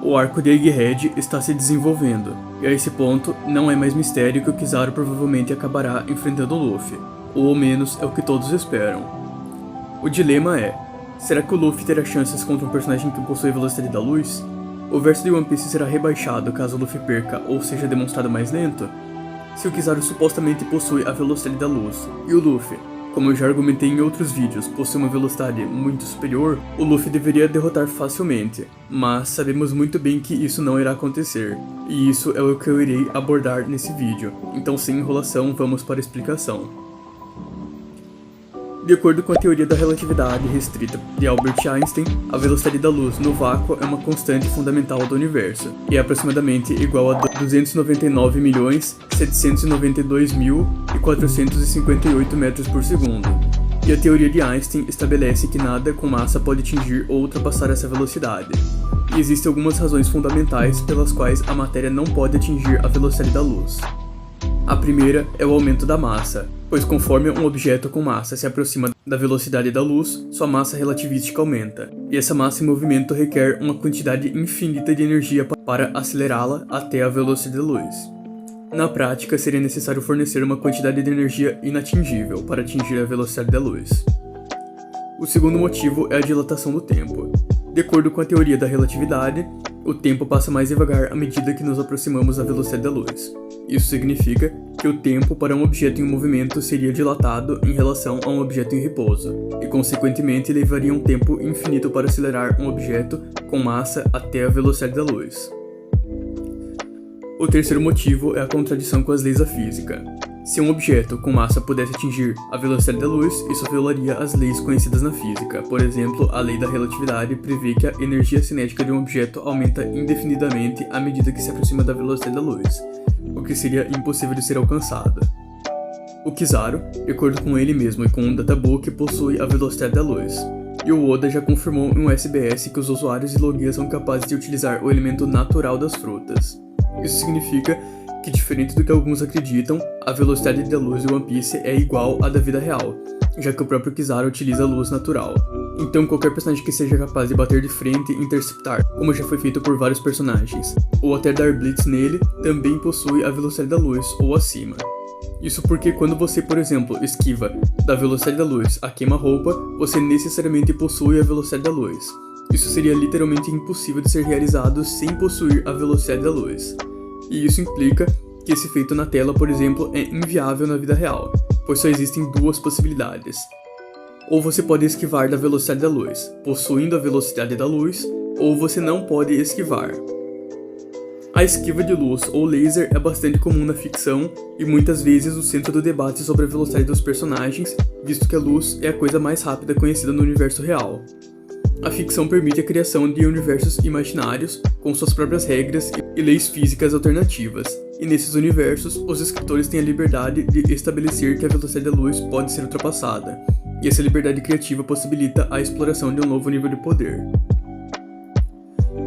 O arco de Egghead está se desenvolvendo, e a esse ponto não é mais mistério que o Kizaru provavelmente acabará enfrentando o Luffy, ou ao menos é o que todos esperam. O dilema é, será que o Luffy terá chances contra um personagem que possui a velocidade da luz? O verso de One Piece será rebaixado caso o Luffy perca ou seja demonstrado mais lento? Se o Kizaru supostamente possui a velocidade da luz, e o Luffy, como eu já argumentei em outros vídeos, possui uma velocidade muito superior, o Luffy deveria derrotar facilmente, mas sabemos muito bem que isso não irá acontecer, e isso é o que eu irei abordar nesse vídeo, então sem enrolação vamos para a explicação. De acordo com a teoria da relatividade restrita de Albert Einstein, a velocidade da luz no vácuo é uma constante fundamental do universo, e é aproximadamente igual a 299.792.458 metros por segundo. E a teoria de Einstein estabelece que nada com massa pode atingir ou ultrapassar essa velocidade. E existem algumas razões fundamentais pelas quais a matéria não pode atingir a velocidade da luz. A primeira é o aumento da massa, pois conforme um objeto com massa se aproxima da velocidade da luz, sua massa relativística aumenta, e essa massa em movimento requer uma quantidade infinita de energia para acelerá-la até a velocidade da luz. Na prática, seria necessário fornecer uma quantidade de energia inatingível para atingir a velocidade da luz. O segundo motivo é a dilatação do tempo. De acordo com a teoria da relatividade, o tempo passa mais devagar à medida que nos aproximamos da velocidade da luz. Isso significa que o tempo para um objeto em movimento seria dilatado em relação a um objeto em repouso, e consequentemente levaria um tempo infinito para acelerar um objeto com massa até a velocidade da luz. O terceiro motivo é a contradição com as leis da física. Se um objeto com massa pudesse atingir a velocidade da luz, isso violaria as leis conhecidas na física. Por exemplo, a lei da relatividade prevê que a energia cinética de um objeto aumenta indefinidamente à medida que se aproxima da velocidade da luz, o que seria impossível de ser alcançado. O Kizaru, de acordo com ele mesmo e com um databook, possui a velocidade da luz. E o Oda já confirmou em um SBS que os usuários de Logia são capazes de utilizar o elemento natural das frutas. Isso significa que, diferente do que alguns acreditam, a velocidade da luz de One Piece é igual à da vida real, já que o próprio Kizaru utiliza a luz natural. Então qualquer personagem que seja capaz de bater de frente e interceptar, como já foi feito por vários personagens, ou até dar blitz nele, também possui a velocidade da luz ou acima. Isso porque quando você, por exemplo, esquiva da velocidade da luz a queima-roupa, você necessariamente possui a velocidade da luz. Isso seria literalmente impossível de ser realizado sem possuir a velocidade da luz. E isso implica que esse feito na tela, por exemplo, é inviável na vida real, pois só existem duas possibilidades. Ou você pode esquivar da velocidade da luz, possuindo a velocidade da luz, ou você não pode esquivar. A esquiva de luz ou laser é bastante comum na ficção e muitas vezes o centro do debate sobre a velocidade dos personagens, visto que a luz é a coisa mais rápida conhecida no universo real. A ficção permite a criação de universos imaginários com suas próprias regras e leis físicas alternativas, e nesses universos, os escritores têm a liberdade de estabelecer que a velocidade da luz pode ser ultrapassada, e essa liberdade criativa possibilita a exploração de um novo nível de poder.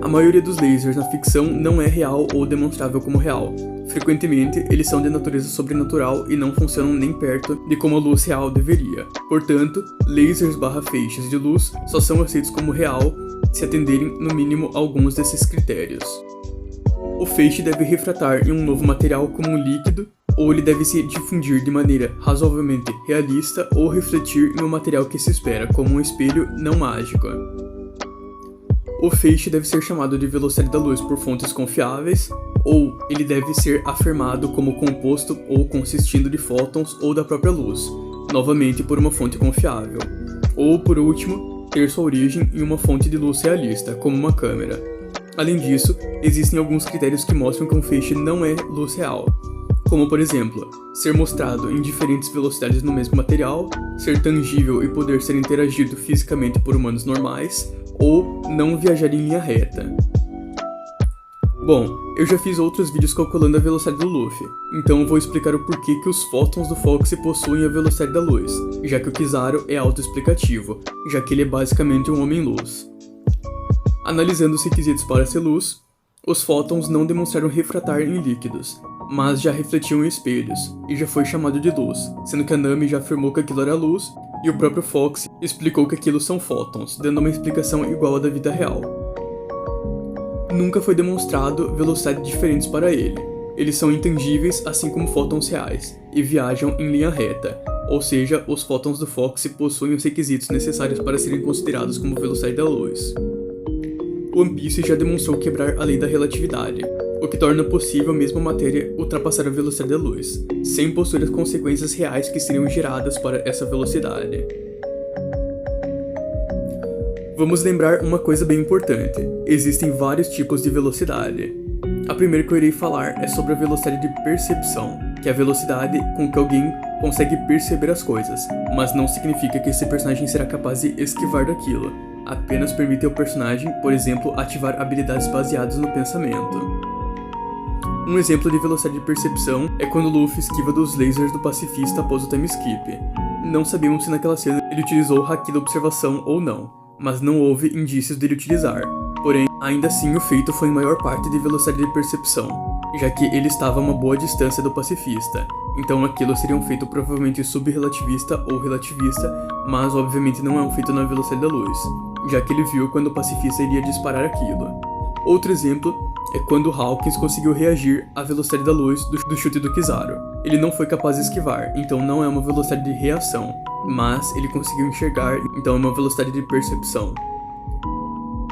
A maioria dos lasers na ficção não é real ou demonstrável como real. Frequentemente, eles são de natureza sobrenatural e não funcionam nem perto de como a luz real deveria. Portanto, lasers/feixes de luz só são aceitos como real se atenderem no mínimo a alguns desses critérios. O feixe deve refratar em um novo material como um líquido, ou ele deve se difundir de maneira razoavelmente realista ou refletir em um material que se espera, como um espelho não mágico. O feixe deve ser chamado de velocidade da luz por fontes confiáveis, ou ele deve ser afirmado como composto ou consistindo de fótons ou da própria luz, novamente por uma fonte confiável. Ou, por último, ter sua origem em uma fonte de luz realista, como uma câmera. Além disso, existem alguns critérios que mostram que um feixe não é luz real, como por exemplo, ser mostrado em diferentes velocidades no mesmo material, ser tangível e poder ser interagido fisicamente por humanos normais, ou não viajar em linha reta. Bom, eu já fiz outros vídeos calculando a velocidade do Luffy, então eu vou explicar o porquê que os fótons do Fox possuem a velocidade da luz, já que o Kizaru é autoexplicativo, já que ele é basicamente um homem-luz. Analisando os requisitos para ser luz, os fótons não demonstraram refratar em líquidos, mas já refletiam em espelhos, e já foi chamado de luz, sendo que a Nami já afirmou que aquilo era luz, e o próprio Fox explicou que aquilo são fótons, dando uma explicação igual à da vida real. Nunca foi demonstrado velocidades diferentes para ele. Eles são intangíveis assim como fótons reais, e viajam em linha reta, ou seja, os fótons do Fox possuem os requisitos necessários para serem considerados como velocidade da luz. One Piece já demonstrou quebrar a lei da relatividade, o que torna possível mesmo a matéria ultrapassar a velocidade da luz, sem possuir as consequências reais que seriam geradas para essa velocidade. Vamos lembrar uma coisa bem importante: existem vários tipos de velocidade. A primeira que eu irei falar é sobre a velocidade de percepção, que é a velocidade com que alguém consegue perceber as coisas, mas não significa que esse personagem será capaz de esquivar daquilo, apenas permite ao personagem, por exemplo, ativar habilidades baseadas no pensamento. Um exemplo de velocidade de percepção é quando Luffy esquiva dos lasers do pacifista após o time skip. Não sabemos se naquela cena ele utilizou o haki da observação ou não, mas não houve indícios dele utilizar. Porém, ainda assim o feito foi em maior parte de velocidade de percepção, já que ele estava a uma boa distância do pacifista, então aquilo seria um feito provavelmente subrelativista ou relativista, mas obviamente não é um feito na velocidade da luz, já que ele viu quando o pacifista iria disparar aquilo. Outro exemplo é quando Hawkins conseguiu reagir à velocidade da luz do chute do Kizaru. Ele não foi capaz de esquivar, então não é uma velocidade de reação, mas ele conseguiu enxergar, então é uma velocidade de percepção.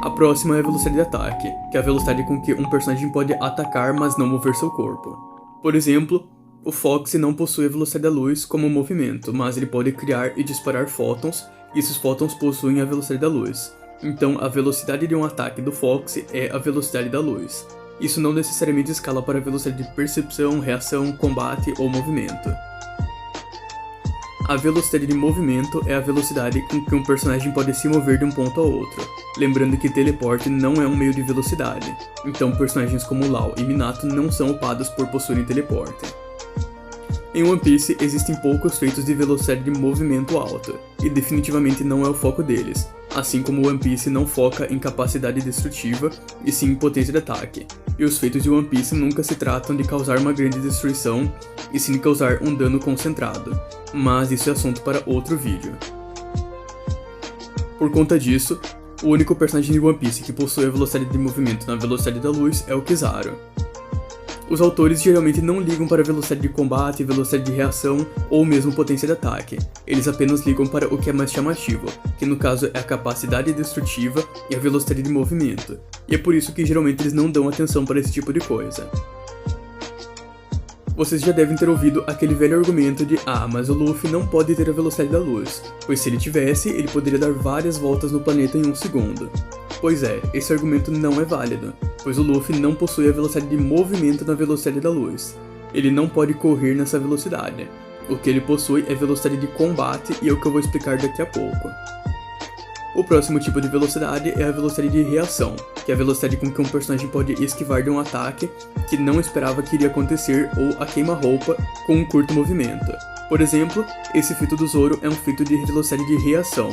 A próxima é a velocidade de ataque, que é a velocidade com que um personagem pode atacar, mas não mover seu corpo. Por exemplo, o Fox não possui a velocidade da luz como movimento, mas ele pode criar e disparar fótons, e esses fótons possuem a velocidade da luz. Então, a velocidade de um ataque do Fox é a velocidade da luz. Isso não necessariamente escala para a velocidade de percepção, reação, combate ou movimento. A velocidade de movimento é a velocidade com que um personagem pode se mover de um ponto a outro, lembrando que teleporte não é um meio de velocidade, então personagens como Law e Minato não são upados por possuírem teleporte. Em One Piece existem poucos feitos de velocidade de movimento alta, e definitivamente não é o foco deles, assim como One Piece não foca em capacidade destrutiva, e sim em potência de ataque, e os feitos de One Piece nunca se tratam de causar uma grande destruição, e sim de causar um dano concentrado, mas isso é assunto para outro vídeo. Por conta disso, o único personagem de One Piece que possui a velocidade de movimento na velocidade da luz é o Kizaru. Os autores geralmente não ligam para a velocidade de combate, velocidade de reação ou mesmo potência de ataque, eles apenas ligam para o que é mais chamativo, que no caso é a capacidade destrutiva e a velocidade de movimento, e é por isso que geralmente eles não dão atenção para esse tipo de coisa. Vocês já devem ter ouvido aquele velho argumento de mas o Luffy não pode ter a velocidade da luz, pois se ele tivesse, ele poderia dar várias voltas no planeta em um segundo. Pois é, esse argumento não é válido, pois o Luffy não possui a velocidade de movimento na velocidade da luz. Ele não pode correr nessa velocidade. O que ele possui é velocidade de combate e é o que eu vou explicar daqui a pouco. O próximo tipo de velocidade é a velocidade de reação, que é a velocidade com que um personagem pode esquivar de um ataque que não esperava que iria acontecer ou a queima-roupa com um curto movimento. Por exemplo, esse feito do Zoro é um feito de velocidade de reação.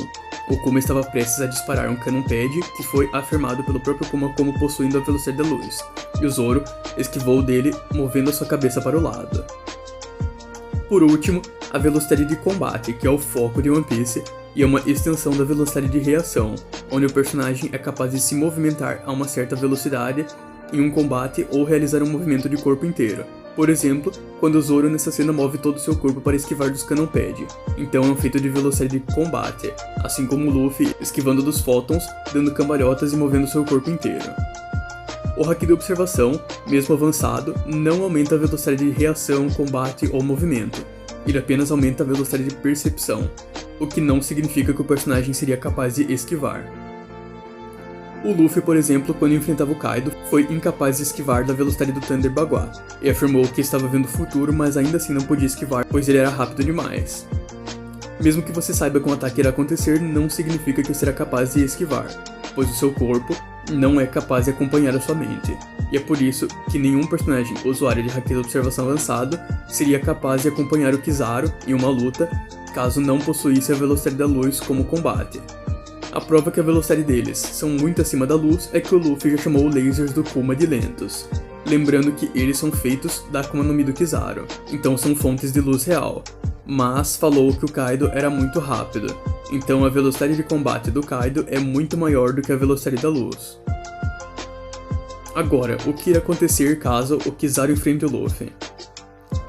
O Kuma estava prestes a disparar um Cannon Pad que foi afirmado pelo próprio Kuma como possuindo a velocidade da luz, e o Zoro esquivou dele movendo a sua cabeça para o lado. Por último, a velocidade de combate, que é o foco de One Piece, e é uma extensão da velocidade de reação, onde o personagem é capaz de se movimentar a uma certa velocidade em um combate ou realizar um movimento de corpo inteiro. Por exemplo, quando o Zoro nessa cena move todo o seu corpo para esquivar dos Cannon Pad, então é um feito de velocidade de combate, assim como o Luffy esquivando dos fótons, dando cambalhotas e movendo seu corpo inteiro. O haki de observação, mesmo avançado, não aumenta a velocidade de reação, combate ou movimento, ele apenas aumenta a velocidade de percepção, o que não significa que o personagem seria capaz de esquivar. O Luffy, por exemplo, quando enfrentava o Kaido, foi incapaz de esquivar da velocidade do Thunder Bagua, e afirmou que estava vendo o futuro, mas ainda assim não podia esquivar, pois ele era rápido demais. Mesmo que você saiba que um ataque irá acontecer, não significa que será capaz de esquivar, pois o seu corpo não é capaz de acompanhar a sua mente, e é por isso que nenhum personagem usuário de haki de observação avançado seria capaz de acompanhar o Kizaru em uma luta, caso não possuísse a velocidade da luz como combate. A prova que a velocidade deles são muito acima da luz é que o Luffy já chamou os lasers do Kuma de lentos, lembrando que eles são feitos da Akuma no Mi do Kizaru, então são fontes de luz real, mas falou que o Kaido era muito rápido, então a velocidade de combate do Kaido é muito maior do que a velocidade da luz. Agora, o que irá acontecer caso o Kizaru enfrente o Luffy?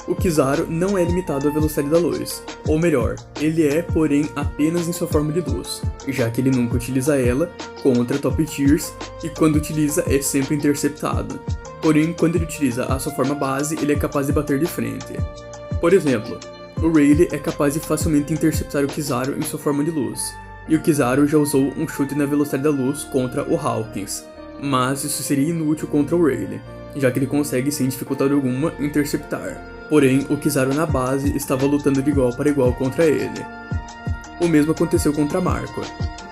O Kizaru não é limitado à velocidade da luz, ou melhor, ele é, porém, apenas em sua forma de luz, já que ele nunca utiliza ela contra Top Tiers e quando utiliza é sempre interceptado. Porém, quando ele utiliza a sua forma base, ele é capaz de bater de frente. Por exemplo, o Rayleigh é capaz de facilmente interceptar o Kizaru em sua forma de luz, e o Kizaru já usou um chute na velocidade da luz contra o Hawkins, mas isso seria inútil contra o Rayleigh, já que ele consegue sem dificuldade alguma interceptar. Porém, o Kizaru na base estava lutando de igual para igual contra ele. O mesmo aconteceu contra Marco,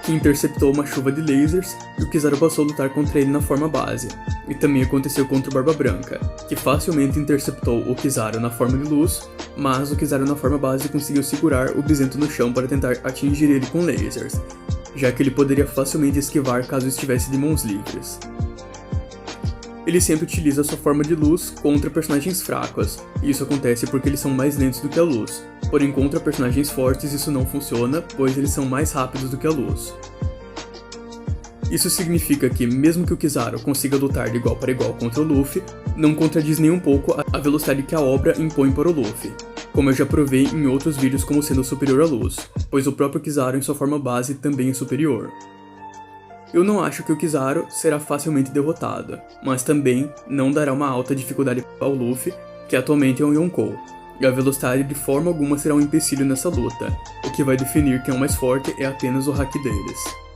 que interceptou uma chuva de lasers e o Kizaru passou a lutar contra ele na forma base. E também aconteceu contra o Barba Branca, que facilmente interceptou o Kizaru na forma de luz, mas o Kizaru na forma base conseguiu segurar o Bizento no chão para tentar atingir ele com lasers, já que ele poderia facilmente esquivar caso estivesse de mãos livres. Ele sempre utiliza sua forma de luz contra personagens fracos, e isso acontece porque eles são mais lentos do que a luz, porém contra personagens fortes isso não funciona, pois eles são mais rápidos do que a luz. Isso significa que, mesmo que o Kizaru consiga lutar de igual para igual contra o Luffy, não contradiz nem um pouco a velocidade que a obra impõe para o Luffy, como eu já provei em outros vídeos como sendo superior à luz, pois o próprio Kizaru em sua forma base também é superior. Eu não acho que o Kizaru será facilmente derrotado, mas também não dará uma alta dificuldade ao Luffy, que atualmente é um Yonkou, e a velocidade de forma alguma será um empecilho nessa luta, o que vai definir quem é o mais forte é apenas o hack deles.